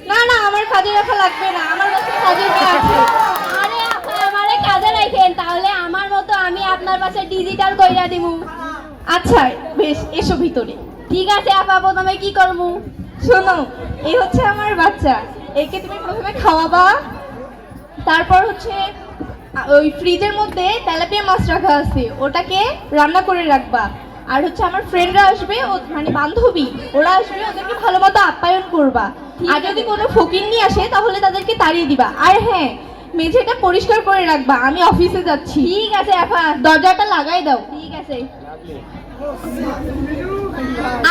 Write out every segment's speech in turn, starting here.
না না, আমার কাজে রাখা লাগবে না, আমার কাছে কাজের মেয়ে আছে। আরে আপা আমারে কাজে রাখেন, তাহলে আমার মতো আমি আপনার পাশে ডিজিটাল কইরা দিমু। আচ্ছা বেশ, এসো ভিতরে। ঠিক আছে আপা, প্রথমে কি করবো? শোনো, এই হচ্ছে আমার বাচ্চা, একে তুমি প্রথমে খাওয়াবা, তারপর হচ্ছে ওই ফ্রিজের মধ্যে তেলাপিয়া মাছ রাখা আছে, ওটাকে রান্না করে রাখবা। আর হচ্ছে আমার ফ্রেন্ডরা আসবে, ও মানে বান্ধবী, ওরা আসবে, ওদেরকে ভালো মতো আপ্যায়ন করবা। আর যদি কোনো ফকিন্নি আসে তাহলে তাদেরকে তাড়িয়ে দিবা। আর হ্যাঁ, মেঝেটা পরিষ্কার করে রাখবা, আমি অফিসে যাচ্ছি। ঠিক আছে আপা। দরজাটা লাগাই দাও। ঠিক আছে।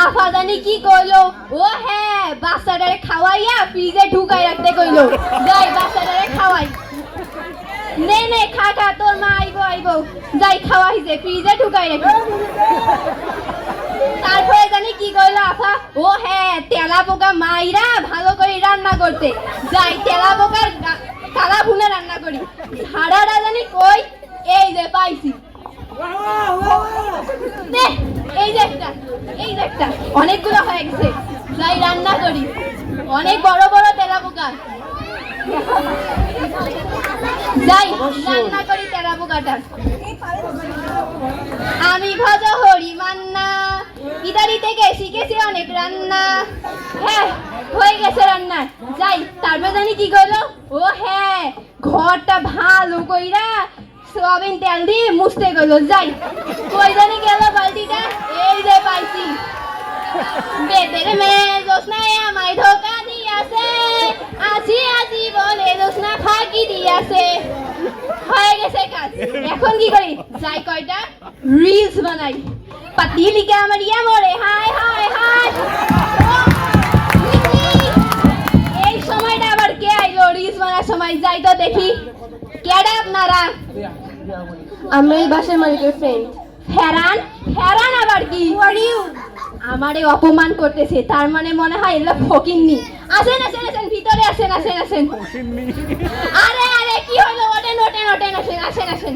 আফা জানি কি কইলো, ও হ্যাঁ বাচ্চাটারে খাওয়াইয়া ফ্রিজে ঢুকাই রাখতে কইলো। যাই বাচ্চাটারে খাওয়াই। নে নে খা খা, তোর মা আইবো আইবো। যাই খাওয়াইছে, ফ্রিজে ঢুকাই রাখি। তারপরে জানি কি কইলো আফা, ও হ্যাঁ তেলা পোকা মাইরা ভালো করে রান্না করতে। যাই তেলা পোকার কালা ভুনা রান্না করি। ঝাড়াটা জানি কই, এই যে পাইছি। নে, এই যে একটা, এই যে একটা, অনেকগুলো হয়ে গেছে। যাই রান্না করি, অনেক বড় বড় তেলা পোকা। যাই রান্না করি তেলা পোকাটা। আমি ভজ হরি মান্না, ইতালি থেকে শিখেছি অনেক রান্না। হ্যাঁ হয়ে গেছে রান্না। যাই তারপরে জানি কি করলো, ও হ্যাঁ ঘরটা ভালো কইরা সোয়াবিন তেল দিয়ে মুছতে গেল। যাই কই জানি গেল বালতিটা, এই যে পাইছি। বেতের মেয়ে জোসনায় আমায় ধোকা দিয়াছে, আসি আসি বলে জোসনা ফাঁকি দিয়াছে। হয়ে গেছে কাজ। এখন কি করি, যাই কয়টা রিলস বানাই। পাতিলিকে আমার ইয়া মরে, হায় হায় হায়। এই সময়টা আবার কে আইলো রিলস বানার সময়? যাই তো দেখি কেডা আপনারা। আমি এই বাসার মালিকের ফ্রেন্ড। ফেরান ফেরান আবার কি? আমারে অপমান করতেছে, তার মানে মনে হয় এগুলো ফকিন্নি। আসেন আসেন আসেন, ভিতরে আসেন আসেন আসেন। আরে আরে কি হলো, ওঠেন ওঠেন ওঠেন, আসেন আসেন আসেন।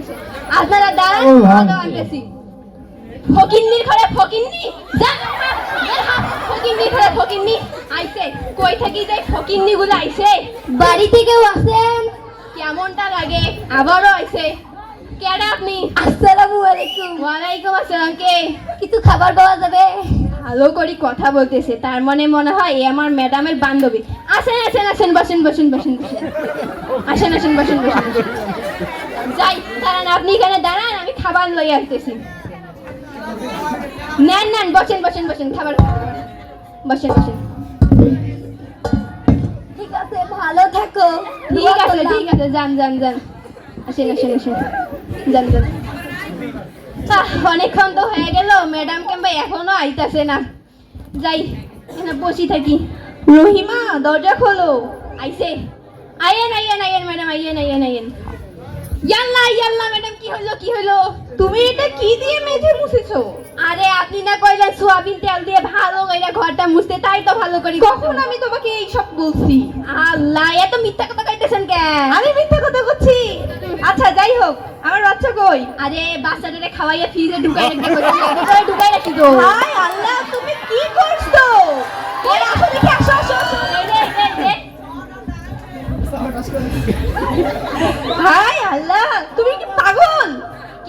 আপনারা দাঁড়ান, খাওয়া আনতেছি। ফকিন্নির ঘরে ফকিন্নি, যা ফকিন্নির ঘরে ফকিন্নি আইছে। কই থাকি যাই ফকিন্নি গুলো আইছে? বাড়ি থেকেও আসেন। কেমনটা লাগে? আবারও আইছে। কেডা আপনি? আসসালামু আলাইকুম। ওয়ালাইকুম আসসালাম। কে? কিছু খাবার পাওয়া যাবে? ভালো করে কথা বলতেছে, তার মানে মনে হয় এ আমার ম্যাডামের বান্ধবী। আসেন আসেন আসেন, বসেন বসেন বসেন বসেন। আসেন আসেন বসেন বসেন। যাই দাঁড়ান, আপনি এখানে দাঁড়ান, আমি খাবার লই আসতেছি। নেন নেন, বসেন বসেন বসেন, খাবার বসেন বসেন। ঠিক আছে, ভালো থাকো। ঠিক আছে ঠিক আছে, যান যান যান। আসেন আসেন আসেন, যান যান। অনেকক্ষণ তো হয়ে গেল, ম্যাডাম কিংবা এখনো আইতাছে না। যাই এখানে বসি থাকি। রহিমা, দরজা খোলো। আইছে। আইয়েন আইয়েন আইয়েন ম্যাডাম, আইয়েন আইয়েন আইয়েন। ইয়াল্লা ইয়াল্লা ম্যাডাম, কি হলো কি হলো? তুমি এটা কি দিয়ে মেঝে মুছেছো? আরে আপনি না কইলেন সোয়াবিন তেল দিয়ে ভালো কইরা ঘরটা মুছতে, তাই তো ভালো করি। কখন আমি তোমাকে এই সব বলছি? আল্লাহ, এত মিথ্যা কথা কইতেছেন কেন? আমি মিথ্যা কথা বলছি? আচ্ছা যাই হোক, আমার বাচ্চা কই? আরে বাচ্চাটারে খাওয়াইয়া ফ্রিজে ঢুকাই রাখতে কইছি, ভিতরে ঢুকাই রাখি তো। হায় আল্লাহ, তুমি কি করছো? এই আসো দেখি, আসো আসো আসো। এই রে, এই রে, এই রে। হায় আল্লাহ, তুমি কি পাগল?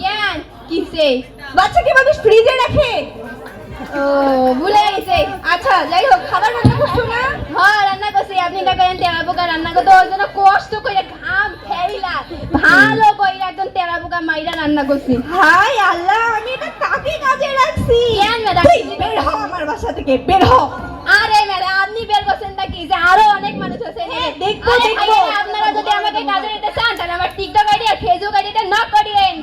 কেন কিসে? বাচ্চাকে মানুষ ফ্রিজে রাখে? ও ভুলে গেছে। আচ্ছা যাই হোক, খাবার রান্না করছো না? হ্যাঁ রান্না করছি, আপনি না করেন তেলা পোকা রান্না করতে, ওর জন্য কষ্ট করে ঘাম ফেইলা ভালো কইরা একদম তেলা পোকা মাইরা রান্না করছি। হায় আল্লাহ, আমি এটা কাকে কাজে রাখছি? কেন ম্যাডাম? তুই বের হ আমার বাসা থেকে, বের হ। আরে ম্যাডাম, আপনি বের করছেন নাকি? যে আরো অনেক মানুষ আছে। হ্যাঁ, দেখবো, আরে দেখবো। ভাইয়া, আপনারা যদি আমাকে কাজে নিতে চান তাহলে আমার টিকটক আইডি আর ফেসবুক আইডিটা নক করিয়েন।